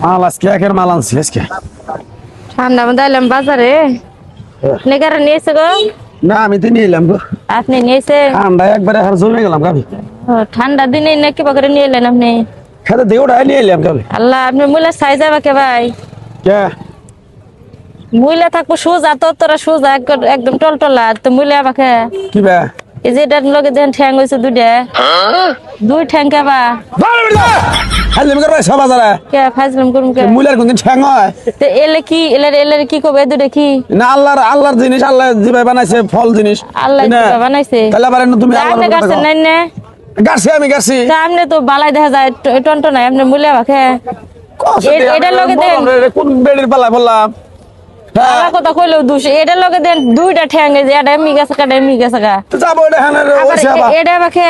মাল আজকে একের মাল আনছি আজকে। ঠান্ডা মধ্যে এলাম বাজারে। নেগারা নিয়েছে গো? না আমি তো নিয়ে এলাম গো। আপনি নিয়েছে? ঠান্ডা একবারে হার জমে গেলাম গাবি। ঠান্ডা দিনে নাকি বাজারে নিয়ে এলেন আপনি? খেতে দেউড়া নিয়ে এলাম গাবি। আল্লাহ, আপনি মুলা সাই যাবা কে ভাই? কে মুলা থাকবো সোজা, তোরা সোজা একদম টলটলা, তো মুলা আমাকে কি বে এই যে এটার লগে যেন ঠ্যাং হয়েছে দুই ঠ্যাং কেবা হালি মে করবে সব বাজারে কে ফাজলাম করুম কে? মুলার কোন ঠ্যাং হয়? তো এলে কি কবে দুটা কি না আল্লাহর জিনিস, আল্লাহ জিবাই বানাইছে ফল জিনিস। আল্লাহ না, বানাইছে। তাহলে আবার তুমি আপনি আল্লাহর কথা গাছেন কও। নাই না? গাছি আমি গাছি। তা আপনি তো বালাই দেখা যায় টন্ট নাই, আপনি মুলা আমাকে এটার লগে দেন। কোন বেড়ির পালা বললাম? হ্যাঁ আমার কথা কইলেও দোষ। এটার লগে দেন দুইটা ঠ্যাং, এই যে এটা এমনি গেছে কাটা এমনি গেছে গা। তো যাবো এটা হানা রে আবার ওইছে আবার। এটা আমাকে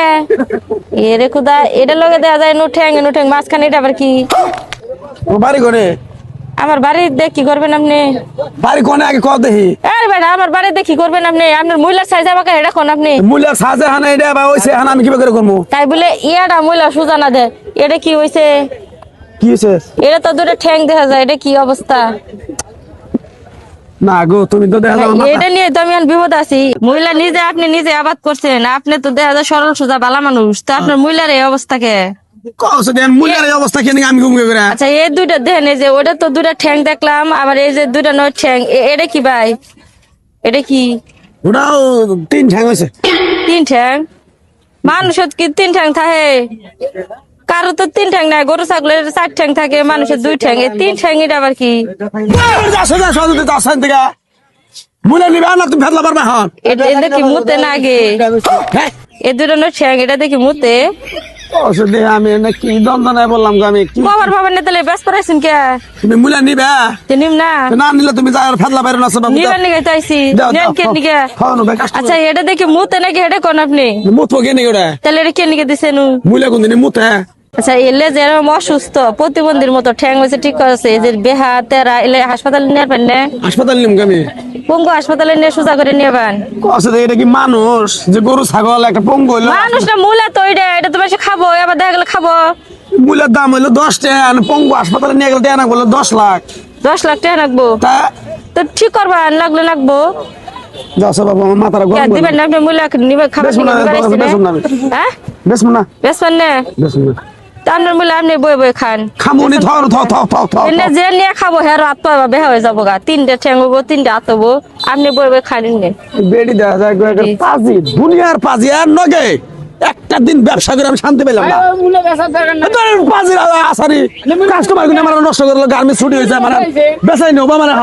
এরে খুদা, এটার লগে দেয়া যায় নো ঠ্যাং মাঝখানে এটা আবার কি? ও বাড়ি কোনে? আমার বাড়ি দেখ কি করবেন আপনি? বাড়ি কোনে আগে কও দেখি। আরে বেটা, আমার বাড়িতে কি করবেন আপনি? আপনার মহিলার সাইজ আমাকে এটা কোন আপনি? মুলার সাজে হানা এটা বা ওইছে হানা আমি কিভাবে করে করবো? তাই বলে ইয়াটা মহিলা সুজা না দে। এটা কি হইছে? কি হইছে? এটা তো দুটো ঠ্যাং দেখা যায়, এটা কি অবস্থা? না গো তুমি তো দেখা যাও না। এটা নিয়ে তো আমি এখন বিপদ আছি। মহিলা নিজে, আপনি নিজে আবাদ করছেন, আপনি তো দেখা যায় সরল সোজা বালা মানুষ, তো আপনার মহিলার এই অবস্থাকে? কওছে দেন মুলার এই অবস্থা কেন আমি ঘুম করে? আচ্ছা, এই দুইটা দেখেন, এই যে ওটা তো দুটা ঠ্যাং দেখলাম, আবার এই যে দুটা নয় ঠ্যাং, এটা কি ভাই? এটা কি? ওটাও তিন ঠ্যাং হইছে। তিন ঠ্যাং? মানুষের কি তিন ঠ্যাং থাকে? কারো তো তিন ঠ্যাং নাই, গরু ছাগলের চার ঠ্যাং থাকে, মানুষের দুই ঠ্যাং। এই তিন ঠ্যাং এটা আবার কি? যাও যদি আসেন থেকে মুলা নিবে না তুমি ফেদলা পারবে হন। এটা কি মুতে না আগে? এই দুটো নয় ঠ্যাং, এটা দেখি মুতে। কওছে দে আমি না কি দন্দনায় বললাম গো আমি কি। বাবার বাবার নেতালে ব্যস্ত রাখছেন কে? তুমি মুলা নিবে? নিম না? না নিলে তুমি যাও ফেদলা পারো না সব। নিবার নিগে চাইছি, নেন কে নিগে? খাওয়ানো ভাই কষ্ট। আচ্ছা, এটা দেখি মুতে নাকি এটা কোন আপনি? মুতবো কেন ওটা? তাহলে এটা কে নিগে দিছেন? মুলা কোন দিন মুতে? আচ্ছা, এলে যে এরকম অসুস্থ প্রতিবন্ধীর মতো ঠ্যাং হয়েছে, ঠিক আছে, এই যে বেহা তেরা, এলে হাসপাতালে নিয়ে পারেন না? হাসপাতাল নিম আমি। পঙ্গু হাসপাতালে নিয়ে সোজা করে নিয়ে পান। কওছে দে এটা কি মানুষ যে গরু ছাগল একটা পঙ্গু হইলো? মানুষটা মূলা তো এটা তো বেশি খাবো, আবার দেখা গেলে খাবো। মুলার দাম হইলো 10 টাকা, আর পঙ্গু হাসপাতালে নিয়ে গেলে দেনা বললো 10 লাখ। 10 লাখ টাকা লাগবো? তা তো ঠিক করবা, লাগবো। যাও বাবা আমার মাথাটা গরম করে। দিবেন না আপনি মূলা নিবে খাবার? বেশ মনে হয়, বেশ মনে হয়। হ্যাঁ, বেশ না বেশ মানে বেশ না আপনার মূলা আপনি বই বই খান। খামুনি থাও এনে যে নিয়ে খাবো হ্যাঁ রাত পাবা বেহা হয়ে যাবো গা। 3টে ঠ্যাং হবো, 3টে হাত হবো, আপনি বই বই খান। বেড়ি দেখা যায় গো একটা পাজি, দুনিয়ার পাজি আর নগে একটা দিন ব্যবসা করে আমি শান্তি পেলাম না। পাজির আসারি কাস্টমার গুলো আমার নষ্ট করলো, গার্মেন্টস ছুটি হয়েছে আমার বেসাই নেবো মানে